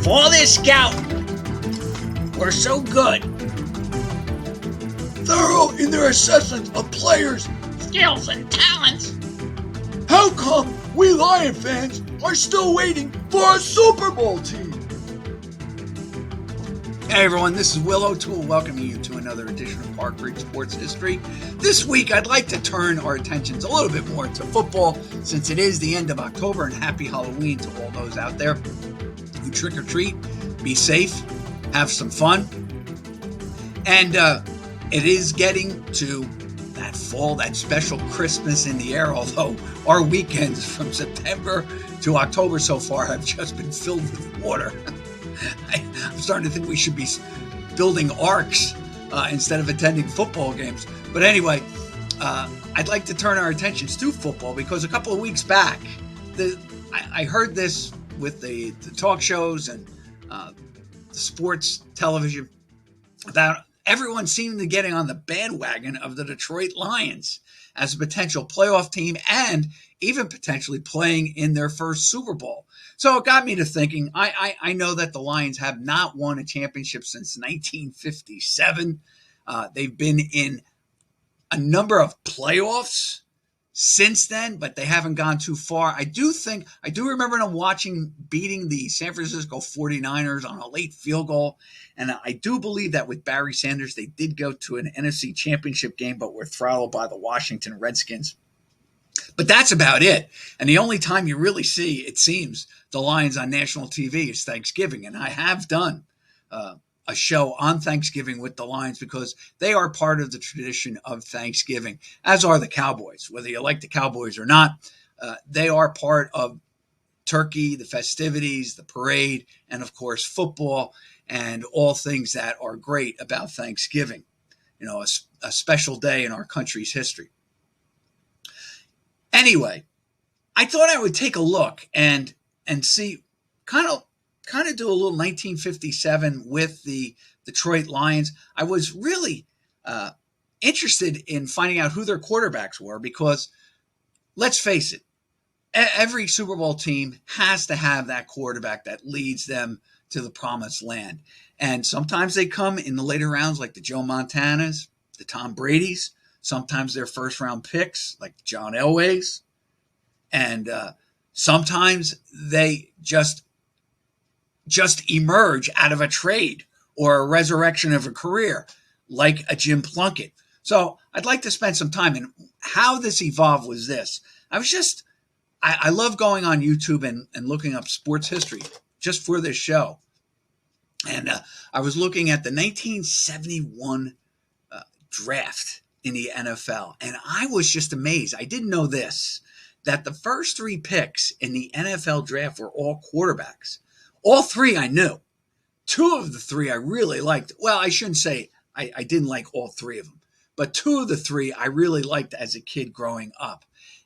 All this scouting. We're so good. Thorough in their assessment of players' skills and talents. How come we Lion fans are still waiting for a Super Bowl team? Hey everyone, this is Will O'Toole welcoming you to another edition of Park Ridge Sports History. This week I'd like to turn our attentions a little bit more to football since it is the end of October, and happy Halloween to all those out there who trick or treat. Be safe, have some fun, and it is getting to that fall, that special Christmas in the air, although our weekends from September to October so far have just been filled with water. I'm starting to think we should be building arks instead of attending football games. But anyway, I'd like to turn our attentions to football because a couple of weeks back, I heard this with the talk shows and the sports television about everyone seeming to be getting on the bandwagon of the Detroit Lions as a potential playoff team and even potentially playing in their first Super Bowl. So it got me to thinking, I know that the Lions have not won a championship since 1957. They've been in a number of playoffs since then, but they haven't gone too far. I do remember them beating the San Francisco 49ers on a late field goal. And I do believe that with Barry Sanders, they did go to an NFC championship game, but were throttled by the Washington Redskins. But that's about it. And the only time you really see, it seems, the Lions on national TV is Thanksgiving. And I have done a show on Thanksgiving with the Lions because they are part of the tradition of Thanksgiving, as are the Cowboys. Whether you like the Cowboys or not, they are part of turkey, the festivities, the parade, and of course football and all things that are great about Thanksgiving. You know, a special day in our country's history. Anyway, I thought I would take a look and see, kind of do a little 1957 with the Detroit Lions. I was really interested in finding out who their quarterbacks were because, let's face it, every Super Bowl team has to have that quarterback that leads them to the promised land. And sometimes they come in the later rounds like the Joe Montanas, the Tom Bradys. Sometimes they're first-round picks like John Elway's. And sometimes they just emerge out of a trade or a resurrection of a career like a Jim Plunkett. So I'd like to spend some time. And how this evolved was this. I love going on YouTube and looking up sports history just for this show. And I was looking at the 1971 draft in the NFL. And I was just amazed. I didn't know this, that the first three picks in the NFL draft were all quarterbacks. All three I knew. Two of the three I really liked. Well, I shouldn't say I didn't like all three of them. But two of the three I really liked as a kid growing up.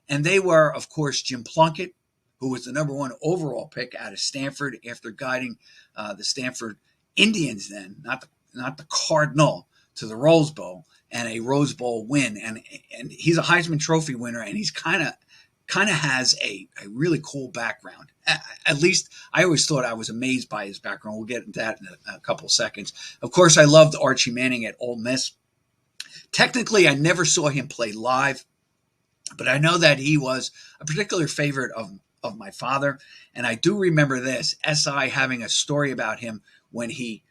And they were, of course, Jim Plunkett, who was the number one overall pick out of Stanford after guiding the Stanford Indians then, not the Cardinal, to the Rose Bowl and a Rose Bowl win. And he's a Heisman Trophy winner, and he's kind of has a really cool background. At least I always thought I was amazed by his background. We'll get into that in a couple of seconds. Of course, I loved Archie Manning at Ole Miss. Technically, I never saw him play live, but I know that he was a particular favorite of my father. And I do remember this, SI having a story about him when he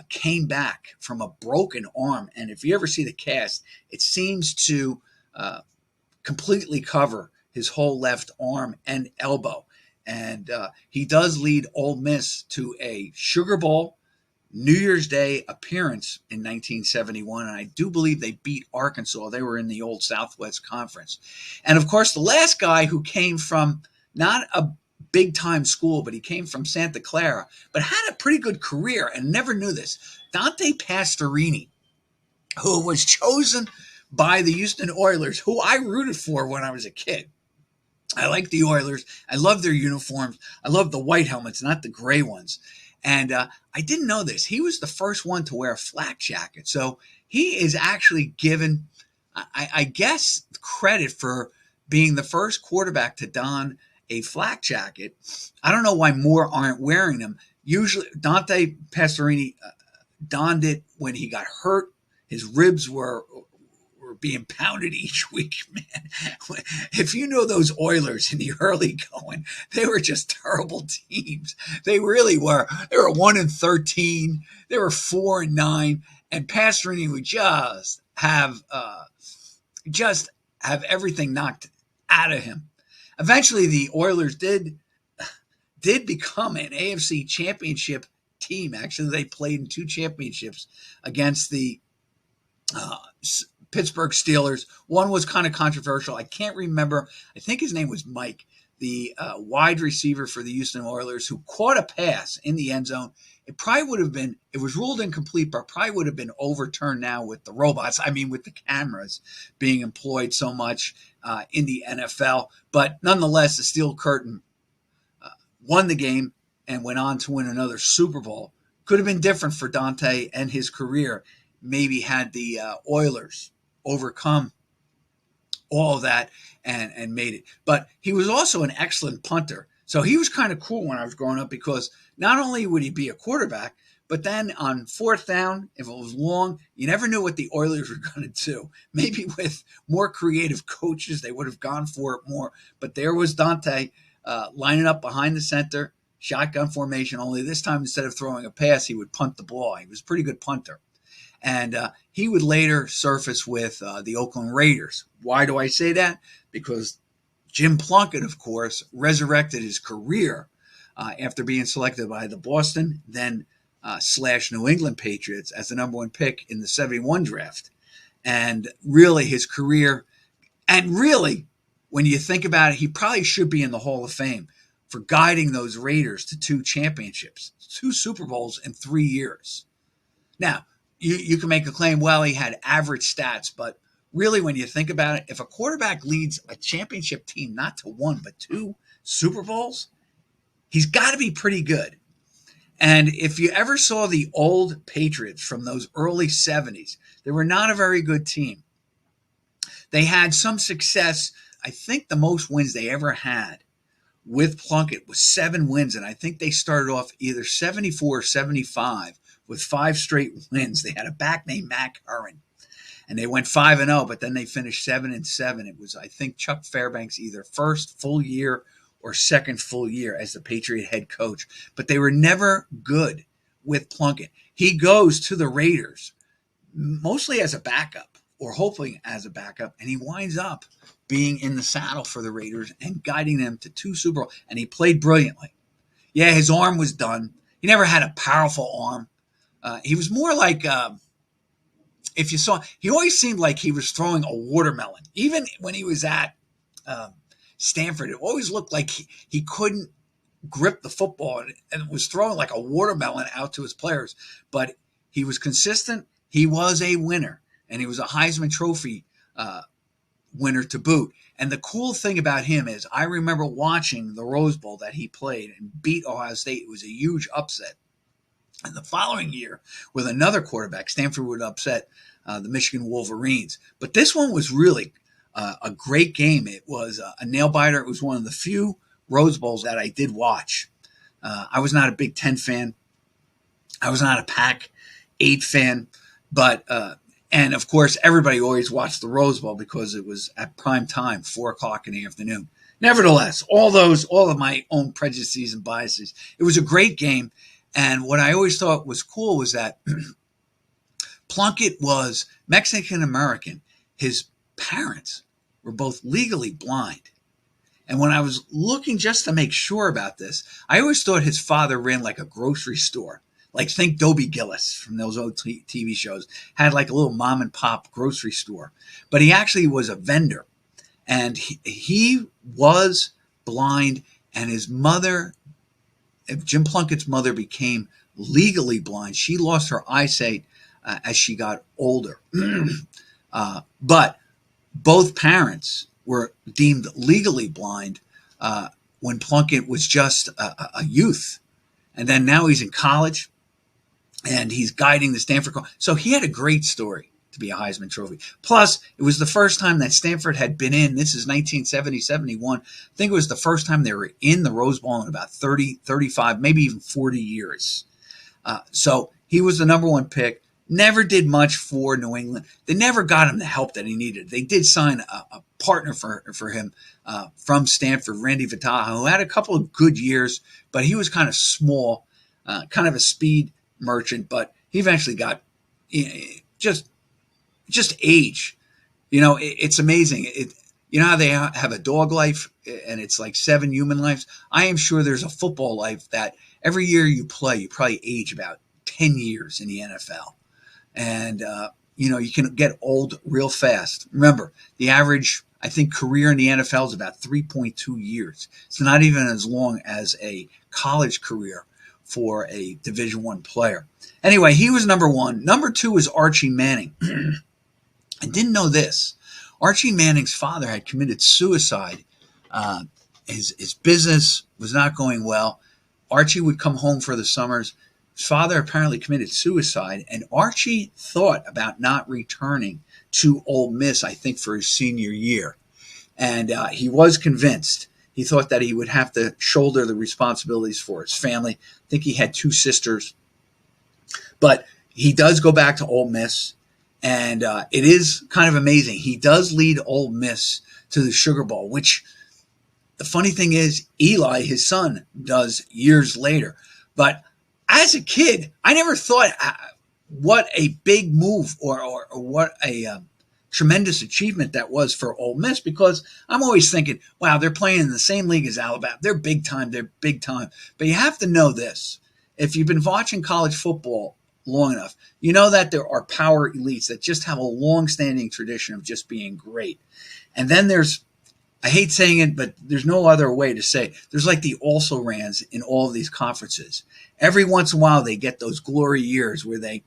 came back from a broken arm. And if you ever see the cast, it seems to completely cover his whole left arm and elbow. And he does lead Ole Miss to a Sugar Bowl New Year's Day appearance in 1971. And I do believe they beat Arkansas. They were in the old Southwest Conference. And of course, the last guy who came from not a big time school, but he came from Santa Clara, but had a pretty good career and never knew this. Dante Pastorini, who was chosen by the Houston Oilers, who I rooted for when I was a kid. I like the Oilers. I love their uniforms. I love the white helmets, not the gray ones. And I didn't know this. He was the first one to wear a flak jacket. So he is actually given, I guess, credit for being the first quarterback to don a flak jacket. I don't know why more aren't wearing them. Usually, Dante Pastorini donned it when he got hurt. His ribs were being pounded each week, man. If you know those Oilers in the early going, they were just terrible teams. They really were. They were 1-13. They were 4-9, and Pastorini would just have everything knocked out of him. Eventually, the Oilers did become an AFC championship team. Actually, they played in 2 championships against the Pittsburgh Steelers. One was kind of controversial. I can't remember. I think his name was Mike, the wide receiver for the Houston Oilers, who caught a pass in the end zone. It probably would have been, it was ruled incomplete, but probably would have been overturned now with the robots. I mean, with the cameras being employed so much in the NFL. But nonetheless, the Steel Curtain won the game and went on to win another Super Bowl. Could have been different for Dante and his career. Maybe had the Oilers overcome all of that and made it. But he was also an excellent punter. So he was kind of cool when I was growing up, because not only would he be a quarterback, but then on 4th down, if it was long, you never knew what the Oilers were going to do. Maybe with more creative coaches, they would have gone for it more. But there was Dante lining up behind the center, shotgun formation, only this time instead of throwing a pass, he would punt the ball. He was a pretty good punter. And he would later surface with the Oakland Raiders. Why do I say that? Because Jim Plunkett, of course, resurrected his career after being selected by the Boston, then / New England Patriots as the #1 pick in the 71 draft. And really his career, and really, when you think about it, he probably should be in the Hall of Fame for guiding those Raiders to 2 championships, 2 Super Bowls in 3 years. Now, you can make a claim, well, he had average stats, but really when you think about it, if a quarterback leads a championship team not to 1 but 2 Super Bowls, he's got to be pretty good. And if you ever saw the old Patriots from those early 70s, they were not a very good team. They had some success. I think the most wins they ever had with Plunkett was 7 wins, and I think they started off either 74 or 75 with 5 straight wins. They had a back named Mac Curran, and they went 5-0, but then they finished 7-7. It was, I think, Chuck Fairbanks' either first full year or second full year as the Patriot head coach, but they were never good with Plunkett. He goes to the Raiders mostly as a backup, or hoping as a backup, and he winds up being in the saddle for the Raiders and guiding them to 2 Super Bowls, and he played brilliantly. Yeah, his arm was done. He never had a powerful arm. He was more like, if you saw, he always seemed like he was throwing a watermelon. Even when he was at Stanford, it always looked like he couldn't grip the football and was throwing like a watermelon out to his players. But he was consistent. He was a winner, and he was a Heisman Trophy winner to boot. And the cool thing about him is I remember watching the Rose Bowl that he played and beat Ohio State. It was a huge upset. And the following year, with another quarterback, Stanford would upset the Michigan Wolverines. But this one was really a great game. It was a nail-biter. It was one of the few Rose Bowls that I did watch. I was not a Big Ten fan. I was not a Pac-8 fan. But, and of course, everybody always watched the Rose Bowl because it was at prime time, 4 o'clock in the afternoon. Nevertheless, all of my own prejudices and biases, it was a great game. And what I always thought was cool was that Plunkett was Mexican-American. His parents were both legally blind. And when I was looking just to make sure about this, I always thought his father ran like a grocery store. Like, think Dobie Gillis from those old TV shows. Had like a little mom and pop grocery store. But he actually was a vendor. And he was blind, and his mother, Jim Plunkett's mother, became legally blind. She lost her eyesight as she got older. But both parents were deemed legally blind when Plunkett was just a youth. And then now he's in college, and he's guiding the Stanford. So he had a great story, to be a Heisman Trophy. Plus, it was the first time that Stanford had been in. This is 1970-71. I think it was the first time they were in the Rose Bowl in about 30, 35, maybe even 40 years. So he was the number one pick. Never did much for New England. They never got him the help that he needed. They did sign a partner for him from Stanford, Randy Vitaja, who had a couple of good years, but he was kind of small, kind of a speed merchant. But he eventually got just age. It's amazing. You know how they have a dog life and it's like 7 human lives? I am sure there's a football life that every year you play, you probably age about 10 years in the NFL. And, you can get old real fast. Remember, the average, I think, career in the NFL is about 3.2 years. It's not even as long as a college career for a Division I player. Anyway, he was number one. Number two is Archie Manning. I didn't know this. Archie Manning's father had committed suicide. His business was not going well. Archie would come home for the summers. His father apparently committed suicide, and Archie thought about not returning to Ole Miss, I think, for his senior year. And he was convinced. He thought that he would have to shoulder the responsibilities for his family. I think he had 2 sisters. But he does go back to Ole Miss, and it is kind of amazing. He does lead Ole Miss to the Sugar Bowl, which the funny thing is Eli, his son, does years later. But as a kid, I never thought what a big move or what a tremendous achievement that was for Ole Miss, because I'm always thinking, wow, they're playing in the same league as Alabama. They're big time. But you have to know this. If you've been watching college football long enough, you know that there are power elites that just have a long-standing tradition of just being great. And then there's, I hate saying it, but there's no other way to say it. There's like the also-rans in all of these conferences. Every once in a while, they get those glory years where they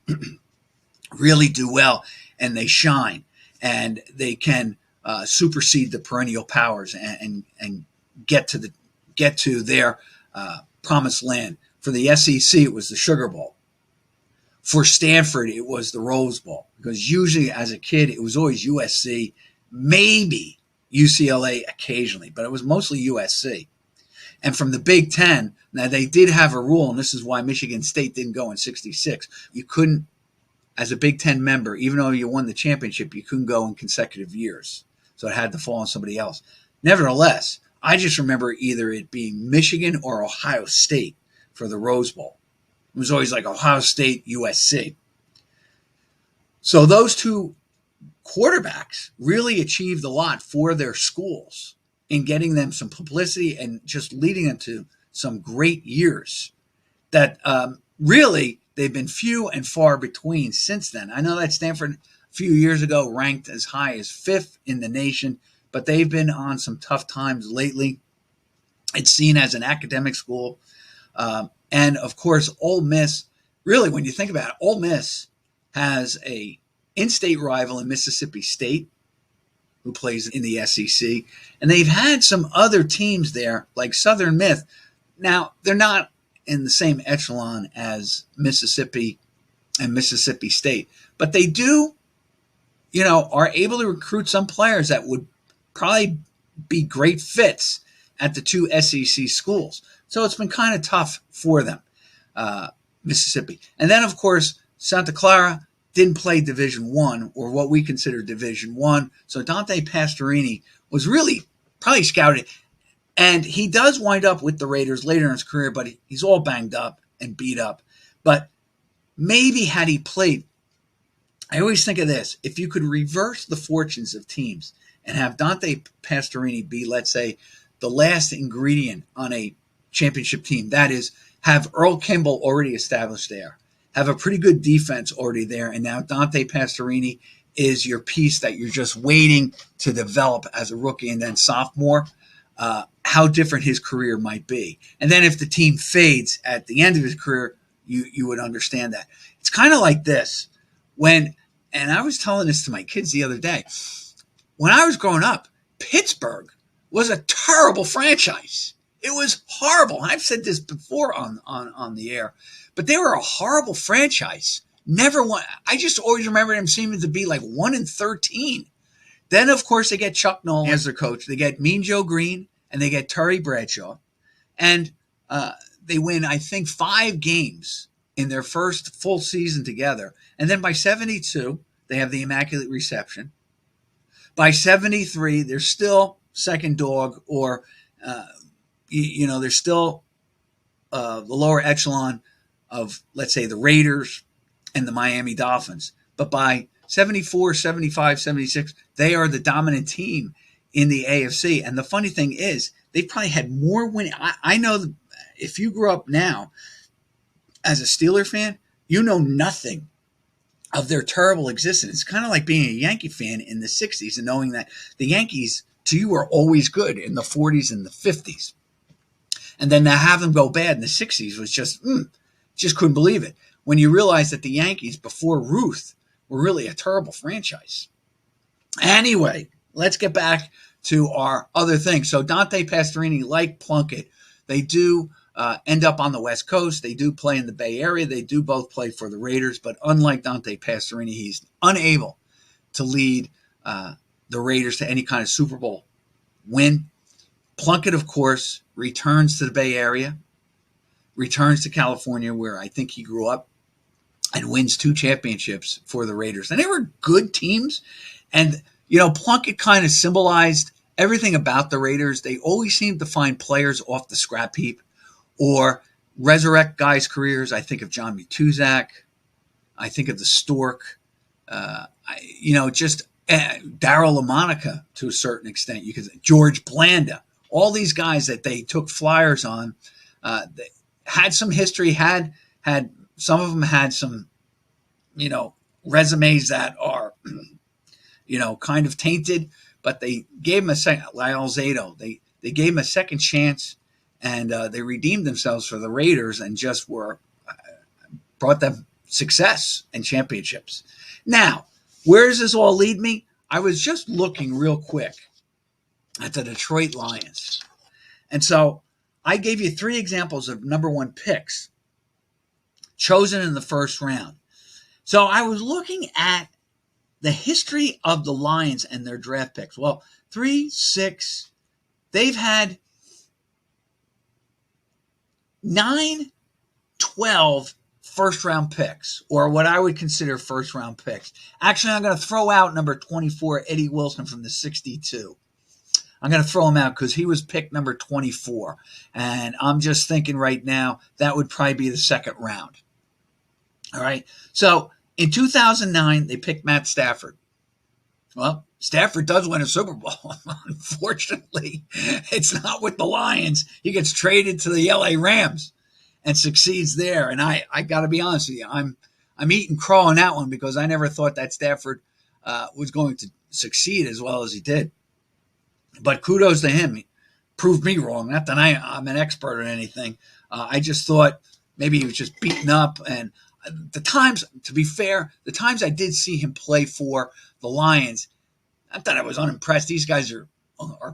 really do well and they shine and they can supersede the perennial powers and get to their promised land. For the SEC, it was the Sugar Bowl. For Stanford, it was the Rose Bowl, because usually as a kid, it was always USC, maybe UCLA occasionally, but it was mostly USC. And from the Big Ten, now they did have a rule, and this is why Michigan State didn't go in '66. You couldn't, as a Big Ten member, even though you won the championship, you couldn't go in consecutive years. So it had to fall on somebody else. Nevertheless, I just remember either it being Michigan or Ohio State for the Rose Bowl. It was always like Ohio State, USC. So those two quarterbacks really achieved a lot for their schools in getting them some publicity and just leading them to some great years that really they've been few and far between since then. I know that Stanford a few years ago ranked as high as 5th in the nation, but they've been on some tough times lately. It's seen as an academic school. And of course, Ole Miss, really, when you think about it, Ole Miss has a in-state rival in Mississippi State, who plays in the SEC. And they've had some other teams there, like Southern Miss. Now, they're not in the same echelon as Mississippi and Mississippi State, but they do, are able to recruit some players that would probably be great fits at the 2 SEC schools. So it's been kind of tough for them, Mississippi. And then, of course, Santa Clara didn't play Division I, or what we consider Division I. So Dante Pastorini was really probably scouted. And he does wind up with the Raiders later in his career, but he's all banged up and beat up. But maybe had he played, I always think of this, if you could reverse the fortunes of teams and have Dante Pastorini be, let's say, the last ingredient on a championship team, that is, have Earl Kimball already established there, have a pretty good defense already there, and now Dante Pastorini is your piece that you're just waiting to develop as a rookie and then sophomore, how different his career might be. And then if the team fades at the end of his career, you would understand that. It's kind of like this. And I was telling this to my kids the other day, when I was growing up, Pittsburgh was a terrible franchise. It was horrible. I've said this before on the air, but they were a horrible franchise Never won. I just always remember him seeming to be like 1-13. Then, of course, they get Chuck Nolan as their coach. They get Mean Joe Green, and they get Terry Bradshaw. And they win, I think, 5 games in their first full season together. And then by 72, they have the Immaculate Reception. By 73, they're still second dog, or, they're still the lower echelon of, let's say, the Raiders and the Miami Dolphins. But by 74, 75, 76, they are the dominant team in the AFC. And the funny thing is, they've probably had more winning. I know that if you grew up now as a Steeler fan, you know nothing of their terrible existence. It's kind of like being a Yankee fan in the 60s and knowing that the Yankees, to you, were always good in the 40s and the 50s. And then to have them go bad in the 60s was just couldn't believe it. When you realize that the Yankees, before Ruth, were really a terrible franchise. Anyway, let's get back to our other thing. So Dante Pastorini, like Plunkett, they do end up on the West Coast. They do play in the Bay Area. They do both play for the Raiders. But unlike Dante Pastorini, he's unable to lead the Raiders to any kind of Super Bowl win. Plunkett, of course, returns to the Bay Area, returns to California, where I think he grew up, and wins 2 championships for the Raiders. And they were good teams. And, Plunkett kind of symbolized everything about the Raiders. They always seemed to find players off the scrap heap or resurrect guys' careers. I think of John Mutuzak. I think of the Stork. Just Darryl LaMonica to a certain extent. You could George Blanda. All these guys that they took flyers on they had some history, had some of them had some, resumes that are, kind of tainted, but they gave him a second. Lyle Zato, they gave him a second chance, and they redeemed themselves for the Raiders and just brought them success and championships. Now, where does this all lead me? I was just looking real quick at the Detroit Lions. And so I gave you 3 examples of number 1 picks chosen in the first round. So I was looking at the history of the Lions and their draft picks. Well, 3, 6, they've had 9, 12 first-round picks, or what I would consider first-round picks. Actually, I'm going to throw out number 24, Eddie Wilson from the 62. I'm going to throw him out because he was picked number 24. And I'm just thinking right now that would probably be the second round. All right. So in 2009, they picked Matt Stafford. Well, Stafford does win a Super Bowl. Unfortunately, it's not with the Lions. He gets traded to the LA Rams and succeeds there. And I got to be honest with you, I'm eating crow on that one because I never thought that Stafford was going to succeed as well as he did. But kudos to him. He proved me wrong. Not that I'm an expert or anything. I just thought maybe he was just beaten up. And the times, to be fair, the times I did see him play for the Lions, I thought I was unimpressed. These guys are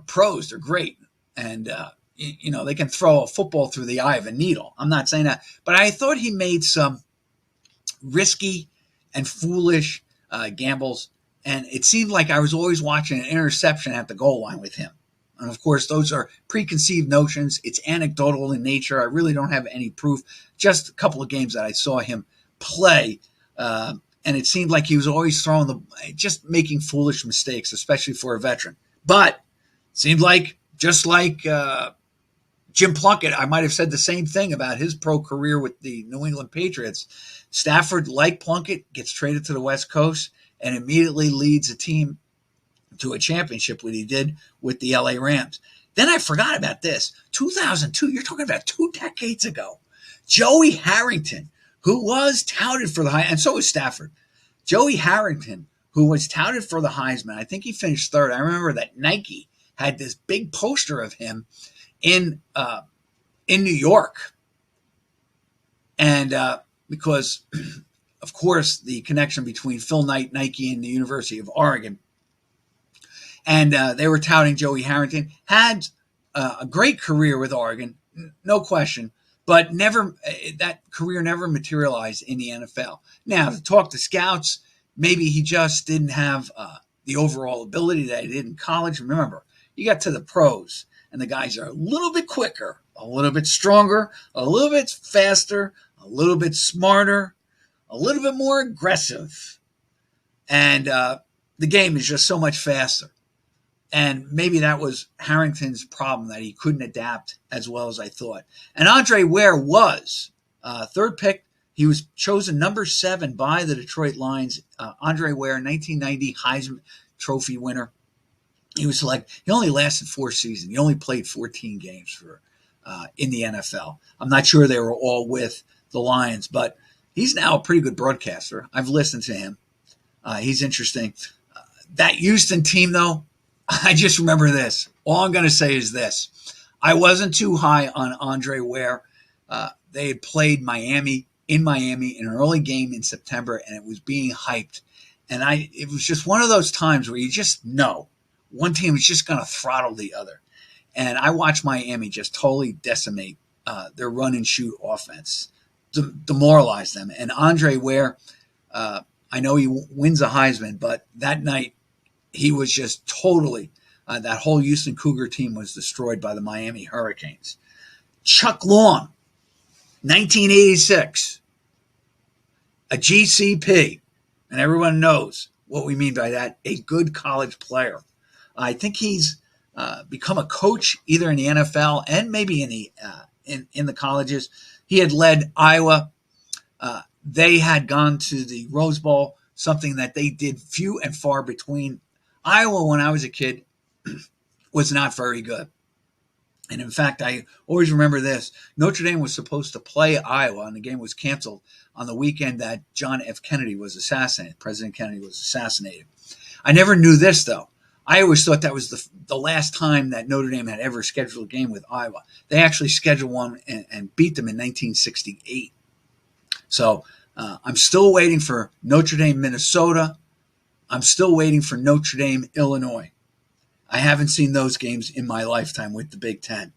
pros. They're great. And, they can throw a football through the eye of a needle. I'm not saying that. But I thought he made some risky and foolish gambles. And it seemed like I was always watching an interception at the goal line with him. And, of course, those are preconceived notions. It's anecdotal in nature. I really don't have any proof. Just a couple of games that I saw him play. And it seemed like he was always just making foolish mistakes, especially for a veteran. But it seemed like, just like Jim Plunkett, I might have said the same thing about his pro career with the New England Patriots. Stafford, like Plunkett, gets traded to the West Coast and immediately leads a team to a championship, what he did with the LA Rams. Then I forgot about this. 2002, you're talking about 2 decades ago. Joey Harrington, who was touted for the Heisman, and so was Stafford. Joey Harrington, who was touted for the Heisman, I think he finished 3rd. I remember that Nike had this big poster of him in New York. And because, of course, the connection between Phil Knight, Nike, and the University of Oregon. And they were touting Joey Harrington. Had a great career with Oregon, no question. but never that career never materialized in the NFL. Now, to talk to scouts, maybe he just didn't have the overall ability that he did in college. Remember, you got to the pros, and the guys are a little bit quicker, a little bit stronger, a little bit faster, a little bit smarter, a little bit more aggressive. And the game is just so much faster. And maybe that was Harrington's problem, that he couldn't adapt as well as I thought. And Andre Ware was third pick. He was chosen number 7 by the Detroit Lions. Andre Ware, 1990 Heisman Trophy winner. He was selected. He only lasted 4 seasons. He only played 14 games for in the NFL. I'm not sure they were all with the Lions, but he's now a pretty good broadcaster. I've listened to him. He's interesting. That Houston team, though, I just remember this. All I'm going to say is this. I wasn't too high on Andre Ware. They had played Miami in an early game in September, and it was being hyped. And it was just one of those times where you just know one team is just going to throttle the other. And I watched Miami just totally decimate their run-and-shoot offense, demoralize them. And Andre Ware, I know he wins a Heisman, but that night he was just totally that whole Houston Cougar team was destroyed by the Miami Hurricanes. Chuck Long, 1986, a GCP, and everyone knows what we mean by that, a good college player. I think he's become a coach either in the NFL and maybe in the colleges. He had led Iowa. They had gone to the Rose Bowl, something that they did few and far between. Iowa, when I was a kid, was not very good. And in fact, I always remember this. Notre Dame was supposed to play Iowa, and the game was canceled on the weekend that John F. Kennedy was assassinated. President Kennedy was assassinated. I never knew this, though. I always thought that was the last time that Notre Dame had ever scheduled a game with Iowa. They actually scheduled one and beat them in 1968. So I'm still waiting for Notre Dame, Minnesota. I'm still waiting for Notre Dame, Illinois. I haven't seen those games in my lifetime with the Big Ten,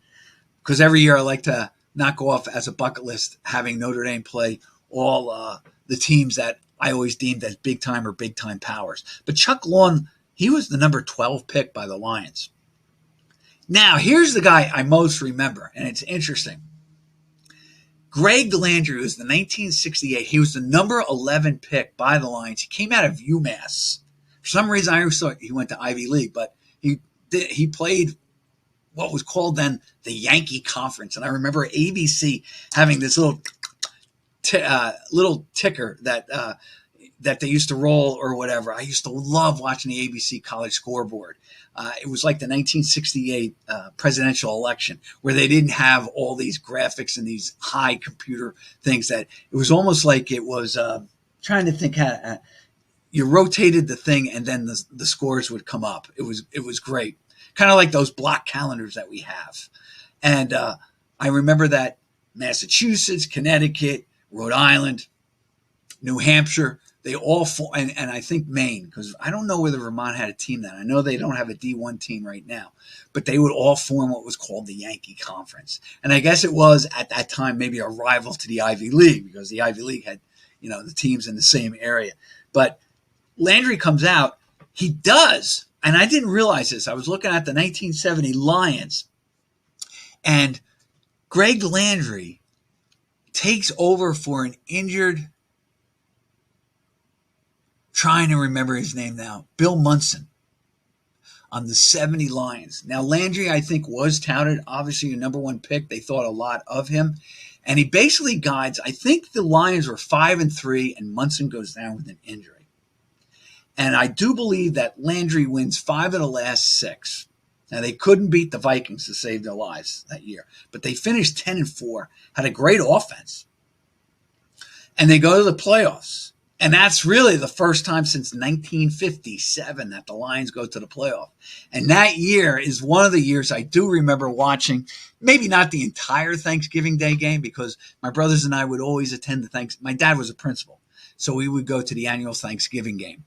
because every year I like to knock off as a bucket list having Notre Dame play all the teams that I always deemed as big-time or big-time powers. But Chuck Long, he was the number 12 pick by the Lions. Now, here's the guy I most remember, and it's interesting. Greg Landry was the 1968. He was the number 11 pick by the Lions. He came out of UMass. For some reason, I always thought he went to Ivy League, but he played what was called then the Yankee Conference. And I remember ABC having this little ticker that they used to roll or whatever. I used to love watching the ABC college scoreboard. It was like the 1968 presidential election, where they didn't have all these graphics and these high computer things. That it was almost like it was trying to think how you rotated the thing and then the scores would come up. It was great, kind of like those block calendars that we have. And I remember that Massachusetts, Connecticut, Rhode Island, New Hampshire, they all and I think Maine, because I don't know whether Vermont had a team then. I know they don't have a D1 team right now, but they would all form what was called the Yankee Conference. And I guess it was at that time maybe a rival to the Ivy League, because the Ivy League had, the teams in the same area. But Landry comes out, he does, and I didn't realize this. I was looking at the 1970 Lions, and Greg Landry takes over for an injured, trying to remember his name now, Bill Munson, on the 70 Lions. Now, Landry, I think, was touted, obviously a number 1 pick. They thought a lot of him. And he basically guides, I think the Lions were 5-3, and Munson goes down with an injury. And I do believe that Landry wins 5 of the last 6. Now, they couldn't beat the Vikings to save their lives that year, but they finished 10-4, had a great offense. And they go to the playoffs. And that's really the first time since 1957 that the Lions go to the playoff. And that year is one of the years I do remember watching, maybe not the entire Thanksgiving Day game, because my brothers and I would always attend my dad was a principal. So we would go to the annual Thanksgiving game.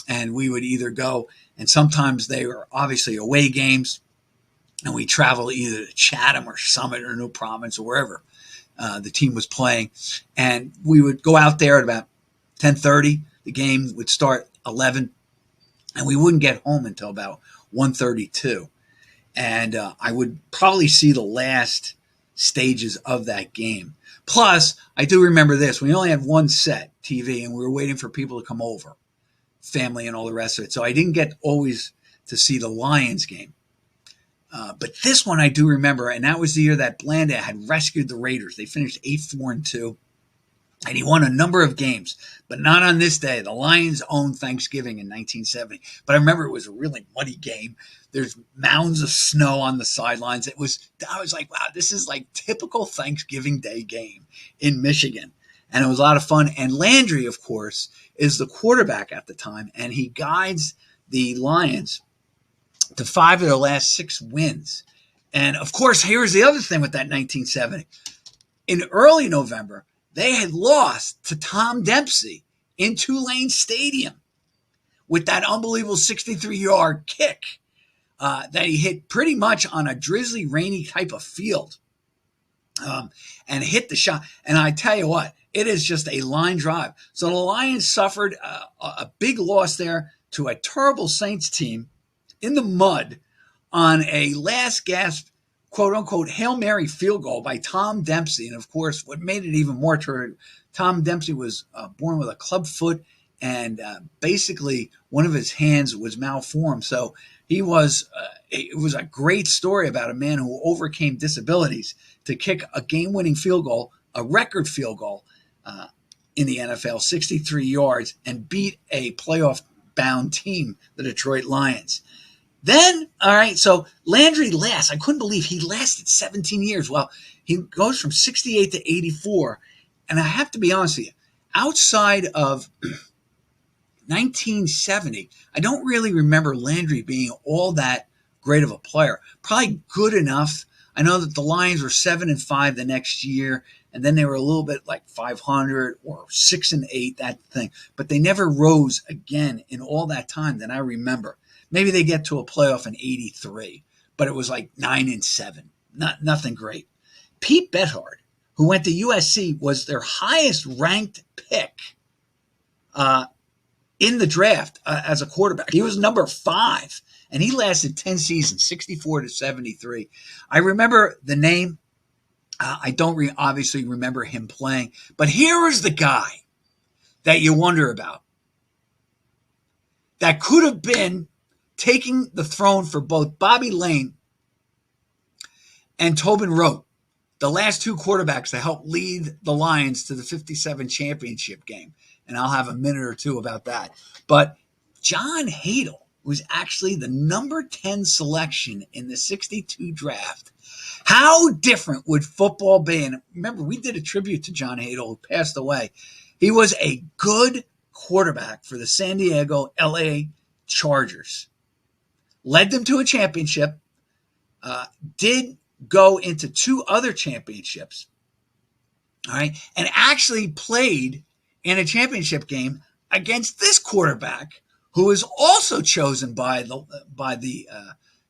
And we would either go, and sometimes they were obviously away games, and we travel either to Chatham or Summit or New Providence or wherever. the team was playing, and we would go out there at about 10:30. The game would start 11, and we wouldn't get home until about 1:32. And I would probably see the last stages of that game. Plus, I do remember this. We only had one set TV, and we were waiting for people to come over, family and all the rest of it. So I didn't get always to see the Lions game. But this one I do remember, and that was the year that Blanda had rescued the Raiders. They finished 8-4-2, and he won a number of games, but not on this day. The Lions owned Thanksgiving in 1970. But I remember it was a really muddy game. There's mounds of snow on the sidelines. I was like, wow, this is like typical Thanksgiving Day game in Michigan. And it was a lot of fun. And Landry, of course, is the quarterback at the time, and he guides the Lions to 5 of their last 6 wins. And, of course, here's the other thing with that 1970. In early November, they had lost to Tom Dempsey in Tulane Stadium with that unbelievable 63-yard kick that he hit pretty much on a drizzly, rainy type of field and hit the shot. And I tell you what, it is just a line drive. So the Lions suffered a big loss there to a terrible Saints team in the mud on a last gasp, quote unquote, Hail Mary field goal by Tom Dempsey. And of course, what made it even more terrible, Tom Dempsey was born with a club foot, and basically one of his hands was malformed. So he was, it was a great story about a man who overcame disabilities to kick a game-winning field goal, a record field goal in the NFL, 63 yards, and beat a playoff-bound team, the Detroit Lions. Then, all right, so Landry lasts. I couldn't believe he lasted 17 years. Well, he goes from 68 to 84. And I have to be honest with you, outside of 1970, I don't really remember Landry being all that great of a player. Probably good enough. I know that the Lions were 7-5 the next year, and then they were a little bit like 500 or 6-8, that thing. But they never rose again in all that time that I remember. Maybe they get to a playoff in 83, but it was like 9-7. Nothing great. Pete Bethard, who went to USC, was their highest ranked pick in the draft as a quarterback. He was number 5, and he lasted 10 seasons, 64 to 73. I remember the name. I don't obviously remember him playing, but here is the guy that you wonder about that could have been taking the throne for both Bobby Lane and Tobin Rote, the last 2 quarterbacks that helped lead the Lions to the 57 championship game. And I'll have a minute or two about that. But John Hadle was actually the number 10 selection in the 62 draft. How different would football be? And remember, we did a tribute to John Hadle, who passed away. He was a good quarterback for the San Diego LA Chargers. Led them to a championship, did go into 2 other championships, all right, and actually played in a championship game against this quarterback, who was also chosen by the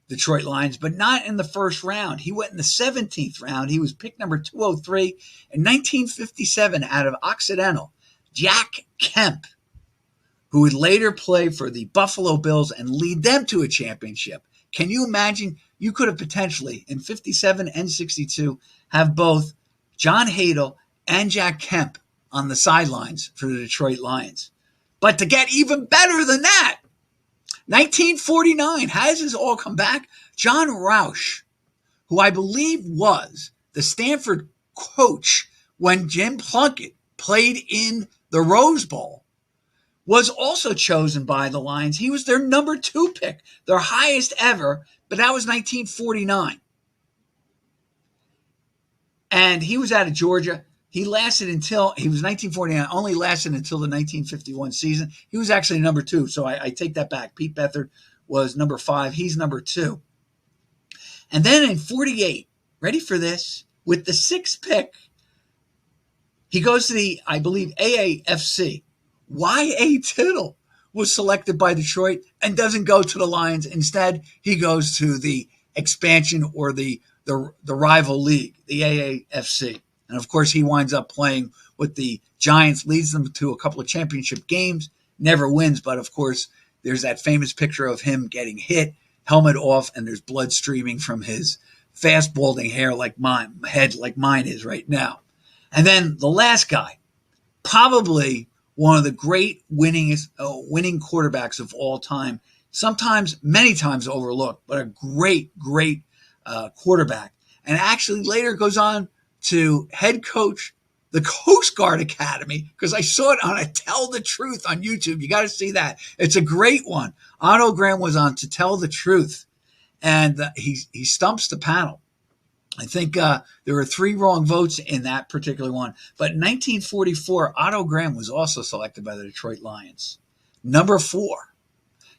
Detroit Lions, but not in the first round. He went in the 17th round. He was pick number 203 in 1957 out of Occidental. Jack Kemp, who would later play for the Buffalo Bills and lead them to a championship. Can you imagine? You could have potentially, in 57 and 62, have both John Hadle and Jack Kemp on the sidelines for the Detroit Lions. But to get even better than that, 1949, how does this all come back? John Roush, who I believe was the Stanford coach when Jim Plunkett played in the Rose Bowl, was also chosen by the Lions. He was their number 2 pick, their highest ever, but that was 1949. And he was out of Georgia. He lasted until, he was 1949, only lasted until the 1951 season. He was actually number 2, so I take that back. Pete Bethard was number 5. He's number 2. And then in 48, ready for this, with the 6th pick, he goes to the, I believe, AAFC. Y.A. Tittle was selected by Detroit and doesn't go to the Lions. Instead, he goes to the expansion or the rival league, the AAFC. And of course, he winds up playing with the Giants, leads them to a couple of championship games, never wins. But of course, there's that famous picture of him getting hit, helmet off, and there's blood streaming from his fast balding head like mine is right now. And then the last guy, probably one of the great winning quarterbacks of all time, sometimes many times overlooked, but a great quarterback. And actually later goes on to head coach the Coast Guard Academy, because I saw it on a Tell the Truth on YouTube. You got to see that. It's a great one. Otto Graham was on To Tell the Truth, and he stumps the panel. I think there were 3 wrong votes in that particular one. But in 1944, Otto Graham was also selected by the Detroit Lions, number 4.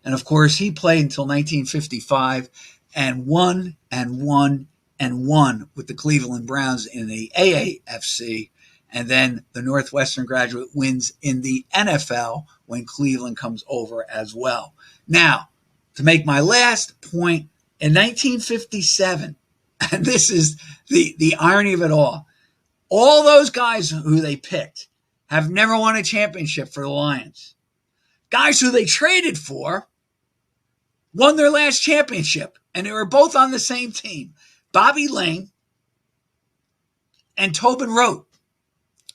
And of course, he played until 1955 and won with the Cleveland Browns in the AAFC. And then the Northwestern graduate wins in the NFL when Cleveland comes over as well. Now, to make my last point, in 1957, and this is the irony of it all those guys who they picked have never won a championship for the Lions. Guys who they traded for won their last championship, and they were both on the same team. Bobby Lane and Tobin Rote.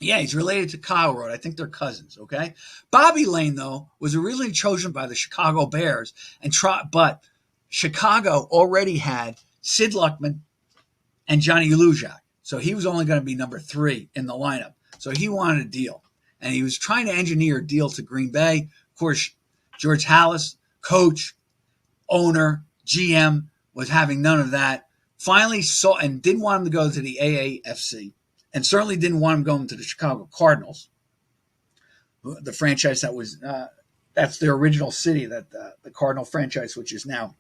Yeah, he's related to Kyle Rote. I think they're cousins, okay? Bobby Lane, though, was originally chosen by the Chicago Bears, but Chicago already had Sid Luckman and Johnny Lujak. So he was only going to be number 3 in the lineup. So he wanted a deal. And he was trying to engineer a deal to Green Bay. Of course, George Halas, coach, owner, GM, was having none of that. Finally saw and didn't want him to go to the AAFC. And certainly didn't want him going to the Chicago Cardinals, the franchise that was, that's their original city, that the Cardinal franchise, which is now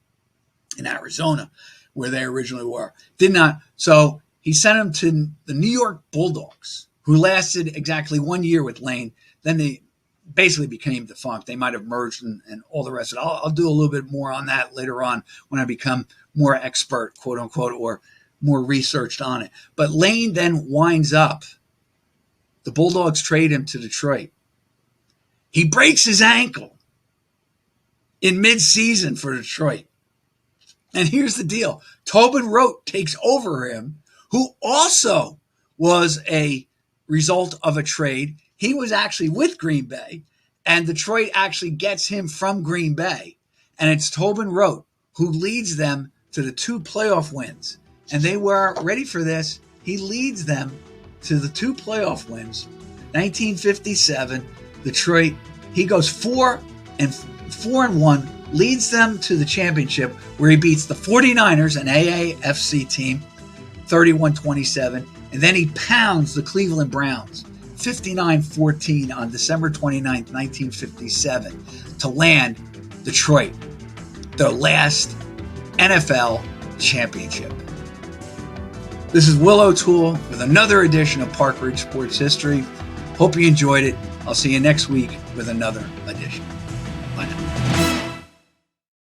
in Arizona, where they originally were. Did not. So he sent him to the New York Bulldogs, who lasted exactly 1 year with Lane. Then they basically became defunct. They might have merged and all the rest of it. I'll do a little bit more on that later on when I become more expert, quote unquote, or more researched on it. But Lane then winds up. The Bulldogs trade him to Detroit. He breaks his ankle in mid-season for Detroit. And here's the deal. Tobin Rote takes over him, who also was a result of a trade. He was actually with Green Bay, and Detroit actually gets him from Green Bay. And it's Tobin Rote who leads them to the 2 playoff wins. And they were ready for this. He leads them to the 2 playoff wins. 1957, Detroit. He goes 4-1, leads them to the championship where he beats the 49ers, an AAFC team, 31-27. And then he pounds the Cleveland Browns, 59-14 on December 29th, 1957, to land Detroit, their last NFL championship. This is Will O'Toole with another edition of Park Ridge Sports History. Hope you enjoyed it. I'll see you next week with another edition. Bye now.